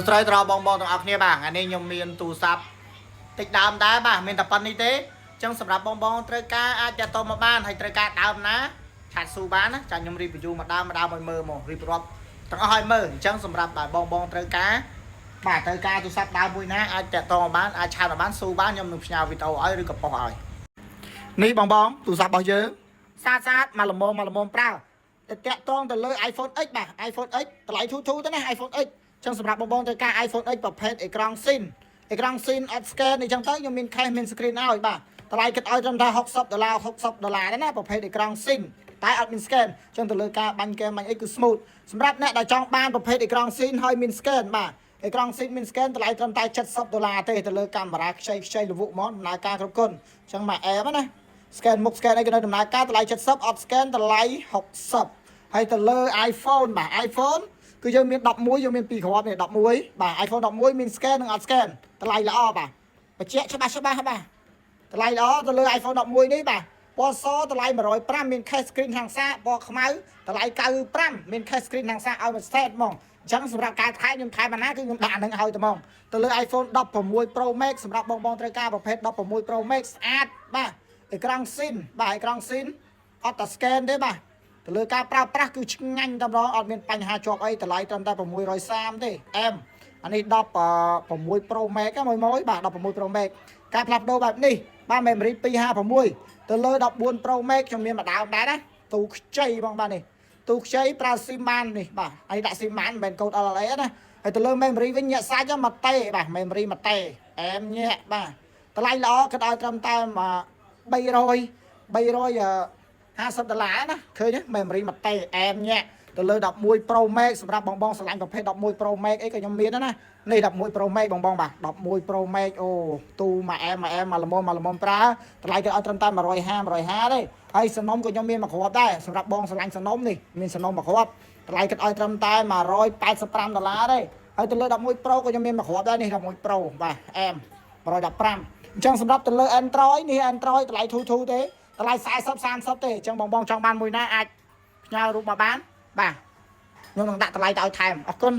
ស្រីត្របងបងទាំងអស់គ្នាបាទថ្ងៃនេះខ្ញុំមានទូរស័ព្ទតិចដើមដែរបាទមានតែប៉ុណ្្នេះទេអញ្ចឹងសម្រាប់បងបងត្រូវការអាចចាត់តមកបានហើយត្រូវការដើមណាឆាតស៊ូបានណាចាខ្ញុំរីវីយូមកដើមឲ្យមើលមករៀបរាប់ទាំងអស់ឲ្យមើលអញ្ចឹងសម្រាប់បងបងត្រូវការបាទត្រូវការទូរស័ព្ទដើមមួយណាអាចចាត់តមកបានអាចឆាតបានស៊ូបានខ្ញុំនឹងផ្ញើវីដេអូឲ្យឬក៏ប៉ុស្តិ៍ឲ្យនេះបងបងទូរស័ព្ទរបស់យើងសាតមកល្មមប្រើតែតាក់តងទៅលើ iPhone X បាទ iPhone X តម្លៃធូរទៅណា iPhone X ចឹងសម្រាប់បងបងត្រូវការ iPhone X ប្រភេទអេក្រង់ស៊ីនអត់ scan អញ្ចឹងទៅខ្ញុំមាន case មាន screen ឲ្យបាទតម្លៃគិតឲ្យត្រឹមតែ$60ដែរណាប្រភេទអេក្រង់ស៊ីនតែអត់មាន scan ចឹងទៅលើការបាញ់ហ្គេមបាញ់អីគឺ smooth សម្រាប់អ្នកដែលចង់បានប្រភេទអេក្រង់ស៊ីនហើយមាន scan បាទអេក្រង់ស៊ីនមាន scan តម្លៃត្រឹមតែ$70ទេទៅលើកាមេរ៉ាខ្ចីល្វក់ហ្មងដំណើរការគ្រប់គ្រាន់ចឹងមកអែមណា scan មុខ scan អីក៏នៅដំណើរការតម្លៃ70អត់ scan តម្លៃ60ហើយទៅលើ iPhone បាទ iPhone គឺយើងមាន11យើងមាន2គ្រាប់នេះ11បាទ iPhone 11មាន scan និងអត់ scan តម្លៃល្អបាទបញ្ជាក់ច្បាស់បាទតម្លៃល្អទៅលើ iPhone 11នេះបាទពណ៌សតម្លៃ105មាន case screen ខាងសាពណ៌ខ្មៅតម្លៃ95មាន case screen ខាងសាឲ្យមួយ set ហ្មងអញ្ចឹងសម្រាប់ការថែខ្ញុំថែបានណាគឺខ្ញុំដាក់នឹងឲ្យតែហ្មងទៅលើ iPhone 16 Pro Max សម្រាប់បងត្រូវការប្រភេទ16 Pro Max ស្អាតបាទអេក្រង់ស៊ីនបាទអេក្រង់ស៊ីនអត់តែ scan ទេបាទទៅលើការប្រើប្រាស់គឺឆ្ងាញ់តែម្ដងអត់មានបញ្ហាជាប់អីតម្លៃត្រឹមតែ630ទេអែមអានេះ16 Pro Max ហ្នឹងមួយបាទ16 Pro Max ការផ្លាស់ប្ដូរបែបនេះបាទ memory 256ទៅលើ14 Pro Max ខ្ញុំមានម្ដងដែរណាទូខ្ចីបងបាទនេះទូខ្ចីប្រើ SIM បាននេះបាទហើយដាក់ SIM បានមិនមែនកូដ LLA ណាហើយទៅលើ memory វិញញាក់សាច់មកតេបាទ memory មកតេអែមញាក់បាទតម្លៃល្អគិតឲ្យត្រឹមតែ$350ណាឃើញទេ memory មកតេអែមញាក់ទៅលើ11 Pro Max សម្រាប់បងស្រឡាញ់ប្រភេទ11 Pro Max អីក៏ខ្ញុំមានដែរណានេះ11 Pro Max បងបាទ11 Pro Max អូទូមកអែមមកល្មមប្រើតម្លៃគេឲ្យត្រឹមតែ150ទេហើយសំណុំក៏ខ្ញុំមានមួយគ្រាប់ដែរសម្រាប់បងស្រឡាញ់សំណុំនេះមានសំណុំមួយគ្រាប់តម្លៃគេឲ្យត្រឹមតែ$185ទេហើយទៅលើ11 Pro ក៏ខ្ញុំមានមួយគ្រាប់ដែរនេះ11 Pro បាទអែម115អញ្ចឹងសម្រាប់ទៅលើ Android នេះ Android តម្លៃធូរទេតម្លៃ40 30ទេអញ្ចឹងបងចង់បានមួយណាអាចផ្ញើរូបមកបានបាទខ្ញុំនឹងដាក់តម្លៃទៅឲ្យថែមអរគុណ